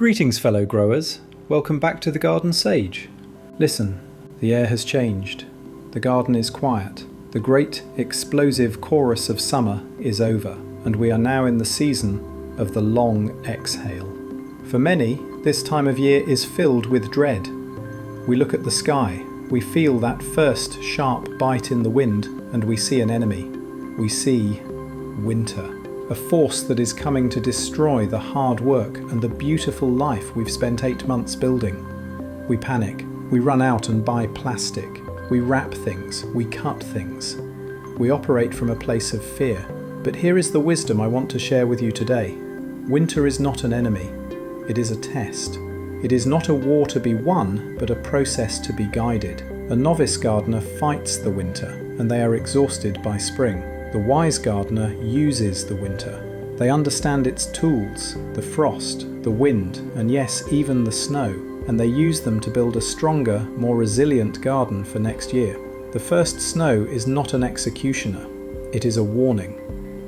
Greetings, fellow growers. Welcome back to the Garden Sage. Listen, the air has changed. The garden is quiet. The great explosive chorus of summer is over, and we are now in the season of the long exhale. For many, this time of year is filled with dread. We look at the sky, we feel that first sharp bite in the wind, and we see an enemy. We see winter. A force that is coming to destroy the hard work and the beautiful life we've spent 8 months building. We panic, we run out and buy plastic, we wrap things, we cut things. We operate from a place of fear. But here is the wisdom I want to share with you today. Winter is not an enemy, it is a test. It is not a war to be won, but a process to be guided. A novice gardener fights the winter, and they are exhausted by spring. The wise gardener uses the winter. They understand its tools, the frost, the wind, and yes, even the snow, and they use them to build a stronger, more resilient garden for next year. The first snow is not an executioner. It is a warning.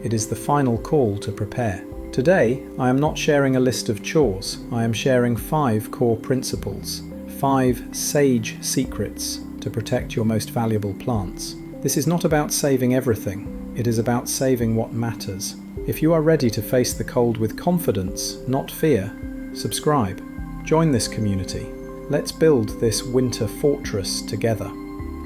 It is the final call to prepare. Today, I am not sharing a list of chores. I am sharing 5 core principles, 5 sage secrets to protect your most valuable plants. This is not about saving everything. It is about saving what matters. If you are ready to face the cold with confidence, not fear, subscribe. Join this community. Let's build this winter fortress together.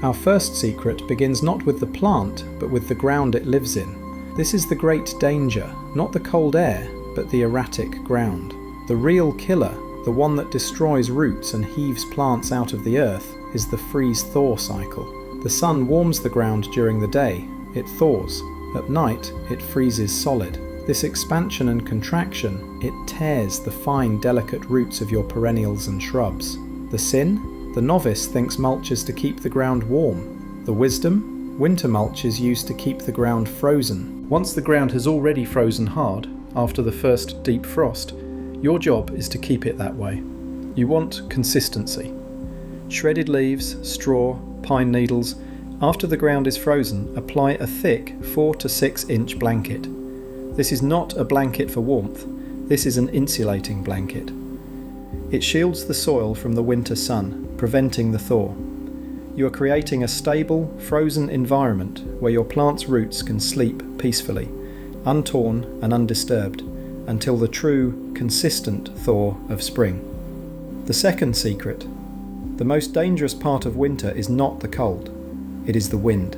Our first secret begins not with the plant, but with the ground it lives in. This is the great danger, not the cold air, but the erratic ground. The real killer, the one that destroys roots and heaves plants out of the earth, is the freeze-thaw cycle. The sun warms the ground during the day. It thaws. At night, it freezes solid. This expansion and contraction, it tears the fine, delicate roots of your perennials and shrubs. The sin? The novice thinks mulch is to keep the ground warm. The wisdom? Winter mulch is used to keep the ground frozen. Once the ground has already frozen hard, after the first deep frost, your job is to keep it that way. You want consistency. Shredded leaves, straw, pine needles. After the ground is frozen, apply a thick 4 to 6 inch blanket. This is not a blanket for warmth, this is an insulating blanket. It shields the soil from the winter sun, preventing the thaw. You are creating a stable, frozen environment where your plant's roots can sleep peacefully, untorn and undisturbed, until the true, consistent thaw of spring. The second secret: the most dangerous part of winter is not the cold. It is the wind.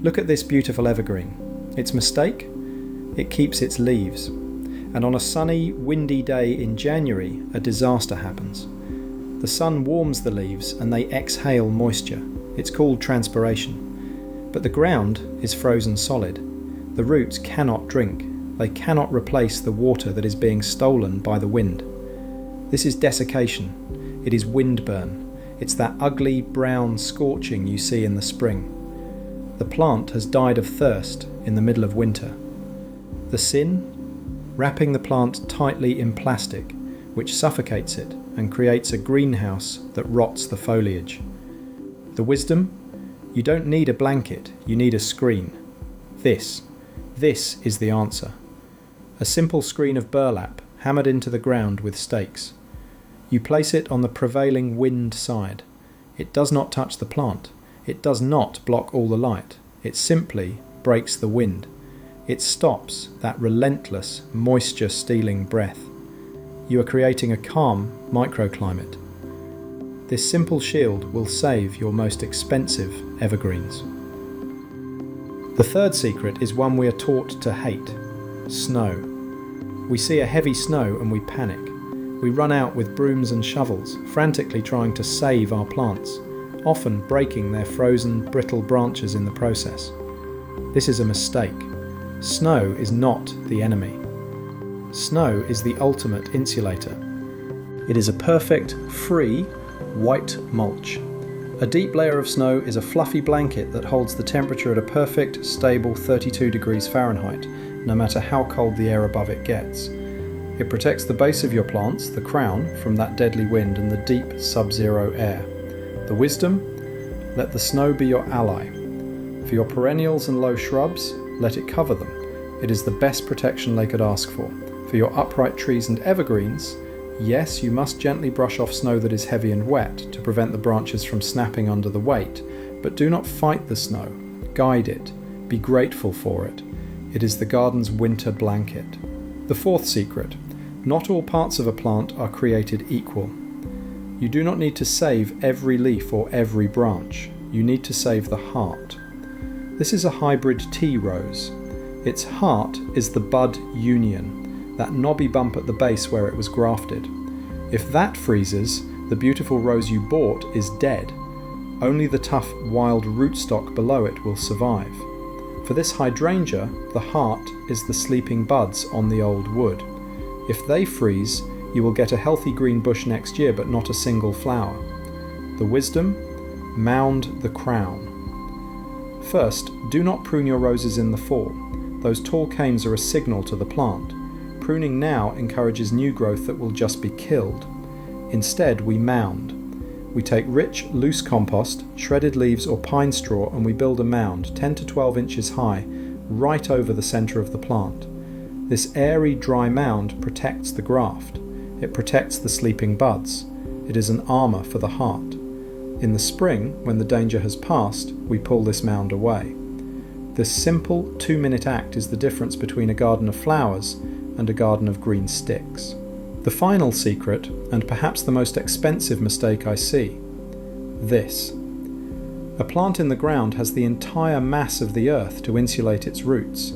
Look at this beautiful evergreen. Its mistake? It keeps its leaves. And on a sunny, windy day in January, a disaster happens. The sun warms the leaves and they exhale moisture. It's called transpiration. But the ground is frozen solid. The roots cannot drink. They cannot replace the water that is being stolen by the wind. This is desiccation. It is windburn. It's that ugly brown scorching you see in the spring. The plant has died of thirst in the middle of winter. The sin? Wrapping the plant tightly in plastic, which suffocates it and creates a greenhouse that rots the foliage. The wisdom? You don't need a blanket, you need a screen. This is the answer. A simple screen of burlap hammered into the ground with stakes. You place it on the prevailing wind side. It does not touch the plant. It does not block all the light. It simply breaks the wind. It stops that relentless, moisture-stealing breath. You are creating a calm microclimate. This simple shield will save your most expensive evergreens. The third secret is one we are taught to hate: snow. We see a heavy snow and we panic. We run out with brooms and shovels, frantically trying to save our plants, often breaking their frozen, brittle branches in the process. This is a mistake. Snow is not the enemy. Snow is the ultimate insulator. It is a perfect, free, white mulch. A deep layer of snow is a fluffy blanket that holds the temperature at a perfect, stable 32 degrees Fahrenheit, no matter how cold the air above it gets. It protects the base of your plants, the crown, from that deadly wind and the deep sub-zero air. The wisdom? Let the snow be your ally. For your perennials and low shrubs, let it cover them. It is the best protection they could ask for. For your upright trees and evergreens, Yes, you must gently brush off snow that is heavy and wet to prevent the branches from snapping under the weight, but do not fight the snow. Guide it. Be grateful for it. It is the garden's winter blanket. The fourth secret: not all parts of a plant are created equal. You do not need to save every leaf or every branch. You need to save the heart. This is a hybrid tea rose. Its heart is the bud union, that knobby bump at the base where it was grafted. If that freezes, the beautiful rose you bought is dead. Only the tough wild rootstock below it will survive. For this hydrangea, the heart is the sleeping buds on the old wood. If they freeze, you will get a healthy green bush next year, but not a single flower. The wisdom: mound the crown. First, do not prune your roses in the fall. Those tall canes are a signal to the plant. Pruning now encourages new growth that will just be killed. Instead, we mound. We take rich, loose compost, shredded leaves or pine straw, and we build a mound 10 to 12 inches high, right over the centre of the plant. This airy, dry mound protects the graft. It protects the sleeping buds. It is an armour for the heart. In the spring, when the danger has passed, we pull this mound away. This simple 2-minute act is the difference between a garden of flowers and a garden of green sticks. The final secret, and perhaps the most expensive mistake I see: this. A plant in the ground has the entire mass of the earth to insulate its roots.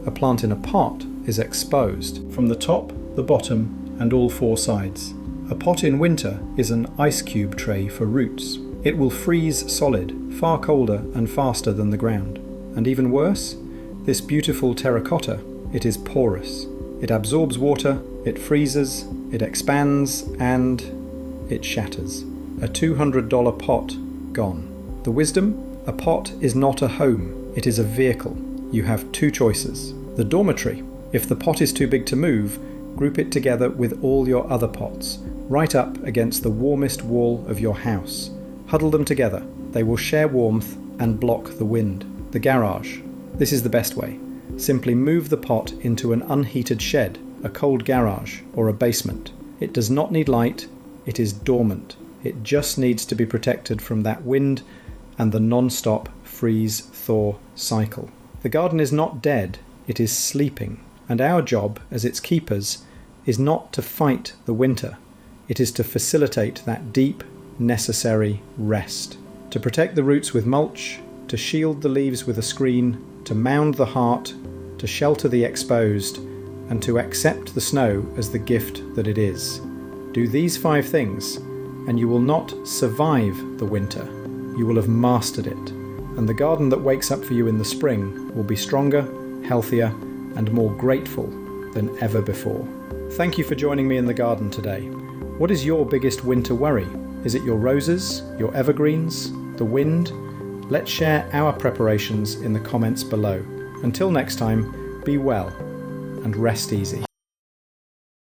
A plant in a pot is exposed from the top, the bottom, and all four sides. A pot in winter is an ice cube tray for roots. It will freeze solid, far colder and faster than the ground. And even worse, this beautiful terracotta, it is porous. It absorbs water, it freezes, it expands, and it shatters. A $200 pot gone. The wisdom: a pot is not a home, it is a vehicle. You have two choices. The dormitory: if the pot is too big to move, group it together with all your other pots, right up against the warmest wall of your house. Huddle them together. They will share warmth and block the wind. The garage: this is the best way. Simply move the pot into an unheated shed, a cold garage, or a basement. It does not need light, it is dormant. It just needs to be protected from that wind and the non-stop freeze-thaw cycle. The garden is not dead, it is sleeping, and our job as its keepers is not to fight the winter. It is to facilitate that deep, necessary rest. To protect the roots with mulch, to shield the leaves with a screen, to mound the heart, to shelter the exposed, and to accept the snow as the gift that it is. Do these 5 things, and you will not survive the winter. You will have mastered it, and the garden that wakes up for you in the spring will be stronger, healthier, and more grateful than ever before. Thank you for joining me in the garden today. What is your biggest winter worry? Is it your roses, your evergreens, the wind? Let's share our preparations in the comments below. Until next time, be well and rest easy.